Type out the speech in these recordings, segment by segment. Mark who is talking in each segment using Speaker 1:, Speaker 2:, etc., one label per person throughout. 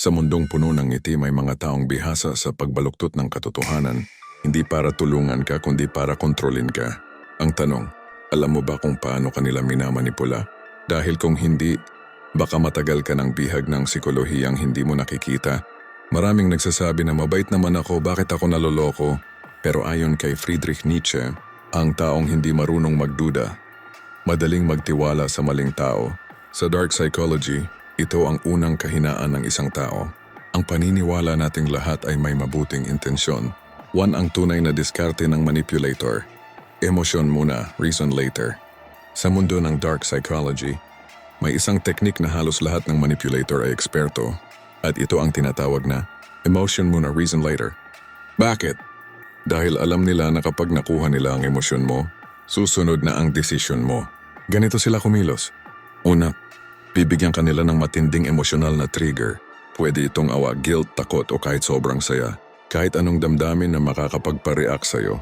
Speaker 1: Sa mundong puno ng ngiti may mga taong bihasa sa pagbaluktot ng katotohanan, hindi para tulungan ka kundi para kontrolin ka. Ang tanong, alam mo ba kung paano kanila minamanipula? Dahil kung hindi, baka matagal ka ng bihag ng psikolohiyang hindi mo nakikita. Maraming nagsasabi na mabait naman ako, bakit ako naloloko? Pero ayon kay Friedrich Nietzsche, ang taong hindi marunong magduda, madaling magtiwala sa maling tao. Sa dark psychology, ito ang unang kahinaan ng isang tao. Ang paniniwala nating lahat ay may mabuting intensyon. One ang tunay na diskarte ng manipulator. Emosyon muna, reason later. Sa mundo ng dark psychology, may isang teknik na halos lahat ng manipulator ay eksperto. At ito ang tinatawag na emotion muna, reason later. Bakit? Dahil alam nila na kapag nakuha nila ang emosyon mo, susunod na ang desisyon mo. Ganito sila kumilos. Una, bibigyan kanila ng matinding emosyonal na trigger. Pwede itong awa, guilt, takot o kahit sobrang saya. Kahit anong damdamin na makakapagpa-react sa'yo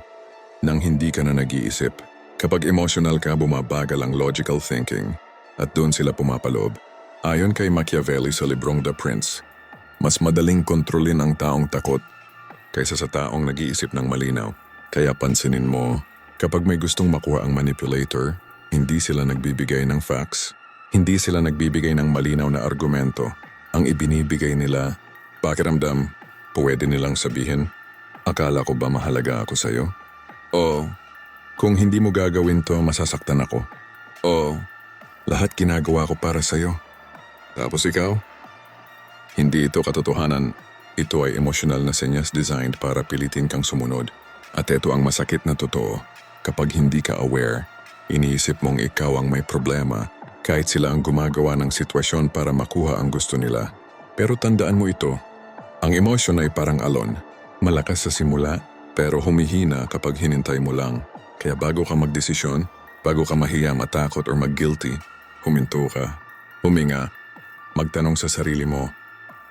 Speaker 1: nang hindi ka na nag-iisip. Kapag emotional ka, bumabagal ang logical thinking at doon sila pumapaloob. Ayon kay Machiavelli sa librong The Prince, mas madaling kontrolin ang taong takot kaysa sa taong nag-iisip ng malinaw. Kaya pansinin mo, kapag may gustong makuha ang manipulator, hindi sila nagbibigay ng facts, hindi sila nagbibigay ng malinaw na argumento. Ang ibinibigay nila, pakiramdam, pwede nilang sabihin, akala ko ba mahalaga ako sa'yo? O, kung hindi mo gagawin to, masasaktan ako. O, lahat ginagawa ko para sa'yo. Tapos ikaw? Hindi ito katotohanan. Ito ay emosyonal na senyas designed para pilitin kang sumunod. At ito ang masakit na totoo. Kapag hindi ka aware, iniisip mong ikaw ang may problema kahit sila ang gumagawa ng sitwasyon para makuha ang gusto nila. Pero tandaan mo ito, ang emosyon ay parang alon. Malakas sa simula, pero humihina kapag hinintay mo lang. Kaya bago ka magdesisyon, bago ka mahiya, matakot or mag-guilty, huminto ka, huminga, magtanong sa sarili mo,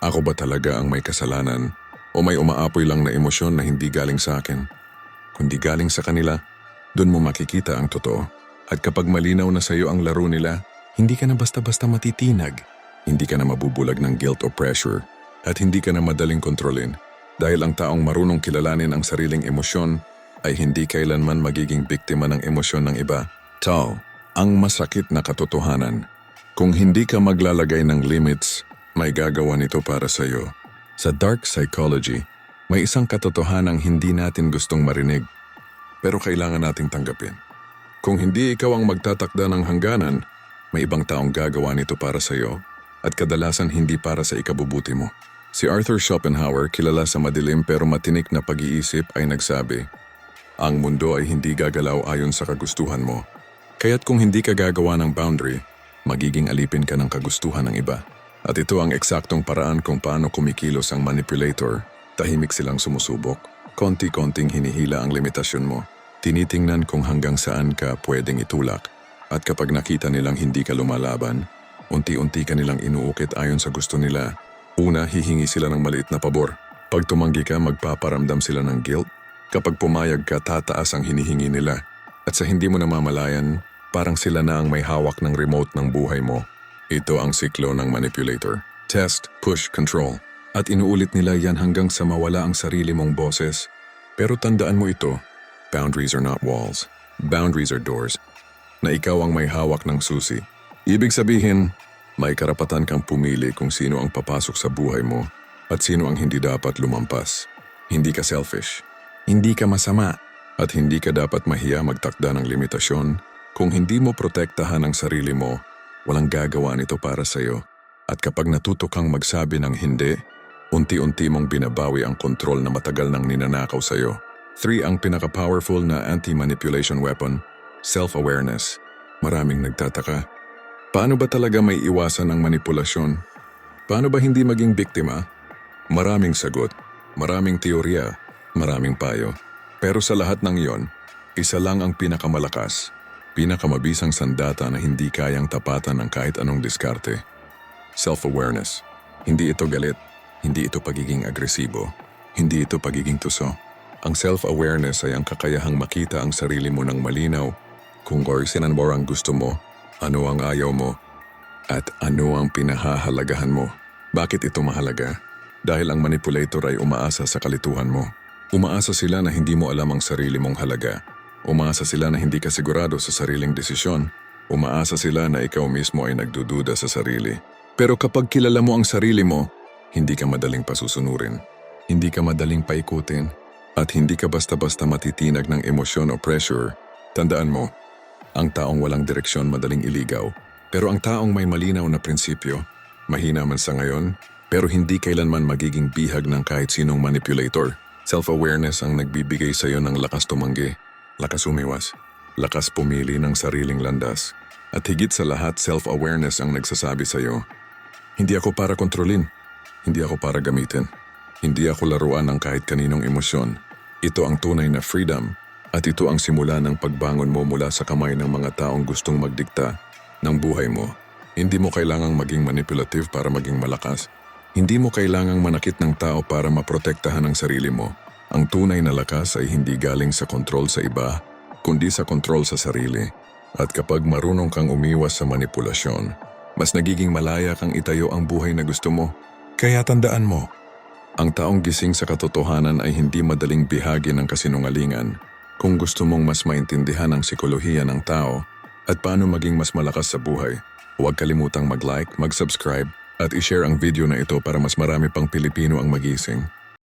Speaker 1: ako ba talaga ang may kasalanan o may umaapoy lang na emosyon na hindi galing sa akin? Kundi galing sa kanila, doon mo makikita ang totoo. At kapag malinaw na sa iyo ang laro nila, hindi ka na basta-basta matitinag. Hindi ka na mabubulag ng guilt o pressure at hindi ka na madaling kontrolin. Dahil ang taong marunong kilalanin ang sariling emosyon ay hindi kailanman magiging biktima ng emosyon ng iba. Tao, ang masakit na katotohanan. Kung hindi ka maglalagay ng limits, may gagawa nito para sa iyo. Sa dark psychology, may isang katotohanang hindi natin gustong marinig, pero kailangan nating tanggapin. Kung hindi ikaw ang magtatakda ng hangganan, may ibang taong gagawa nito para sa iyo at kadalasan hindi para sa ikabubuti mo. Si Arthur Schopenhauer, kilala sa madilim pero matinik na pag-iisip, ay nagsabi, ang mundo ay hindi gagalaw ayon sa kagustuhan mo. Kaya't kung hindi ka gagawa ng boundary, magiging alipin ka ng kagustuhan ng iba. At ito ang eksaktong paraan kung paano kumikilos ang manipulator. Tahimik silang sumusubok. Konti-konting hinihila ang limitasyon mo. Tinitingnan kung hanggang saan ka pwedeng itulak. At kapag nakita nilang hindi ka lumalaban, unti-unti ka nilang inuukit ayon sa gusto nila. Una, hihingi sila ng maliit na pabor. Pag tumanggi ka, magpaparamdam sila ng guilt. Kapag pumayag ka, tataas ang hinihingi nila. At sa hindi mo namamalayan, parang sila na ang may hawak ng remote ng buhay mo. Ito ang siklo ng manipulator. Test, push, control. At inuulit nila yan hanggang sa mawala ang sarili mong boses. Pero tandaan mo ito, boundaries are not walls. Boundaries are doors. Na ikaw ang may hawak ng susi. Ibig sabihin, may karapatan kang pumili kung sino ang papasok sa buhay mo at sino ang hindi dapat lumampas. Hindi ka selfish. Hindi ka masama. At hindi ka dapat mahiya magtakda ng limitasyon. Kung hindi mo protektahan ang sarili mo, walang gagawa nito para sa iyo. At kapag natuto kang magsabi ng hindi, unti-unti mong binabawi ang kontrol na matagal nang ninanakaw sa iyo. 3. Ang pinaka-powerful na anti-manipulation weapon, self-awareness. Maraming nagtataka. Paano ba talaga may iwasan ang manipulasyon? Paano ba hindi maging biktima? Maraming sagot, maraming teorya, maraming payo. Pero sa lahat ng iyon, isa lang ang pinakamalakas, pinakamabisang sandata na hindi kayang tapatan ng kahit anong diskarte. Self-awareness. Hindi ito galit, hindi ito pagiging agresibo, hindi ito pagiging tuso. Ang self-awareness ay ang kakayahang makita ang sarili mo ng malinaw kung sinan mo ang gusto mo, ano ang ayaw mo, at ano ang pinahahalagahan mo. Bakit ito mahalaga? Dahil ang manipulator ay umaasa sa kalituhan mo. Umaasa sila na hindi mo alam ang sarili mong halaga. Umaasa sila na hindi ka sigurado sa sariling desisyon. Umaasa sila na ikaw mismo ay nagdududa sa sarili. Pero kapag kilala mo ang sarili mo, hindi ka madaling pasusunurin. Hindi ka madaling paikutin. At hindi ka basta-basta matitinag ng emosyon o pressure. Tandaan mo, ang taong walang direksyon madaling iligaw. Pero ang taong may malinaw na prinsipyo, mahina man sa ngayon, pero hindi kailanman magiging bihag ng kahit sinong manipulator. Self-awareness ang nagbibigay sa iyo ng lakas tumanggi, lakas umiwas, lakas pumili ng sariling landas. At higit sa lahat, self-awareness ang nagsasabi sa iyo, hindi ako para kontrolin, hindi ako para gamitin, hindi ako laruan ng kahit kaninong emosyon. Ito ang tunay na freedom at ito ang simula ng pagbangon mo mula sa kamay ng mga taong gustong magdikta ng buhay mo. Hindi mo kailangang maging manipulative para maging malakas. Hindi mo kailangang manakit ng tao para maprotektahan ang sarili mo. Ang tunay na lakas ay hindi galing sa kontrol sa iba, kundi sa kontrol sa sarili. At kapag marunong kang umiwas sa manipulasyon, mas nagiging malaya kang itayo ang buhay na gusto mo. Kaya tandaan mo, ang taong gising sa katotohanan ay hindi madaling bihagi ng kasinungalingan. Kung gusto mong mas maintindihan ang sikolohiya ng tao at paano maging mas malakas sa buhay, huwag kalimutang mag-like, mag-subscribe at i-share ang video na ito para mas marami pang Pilipino ang magising.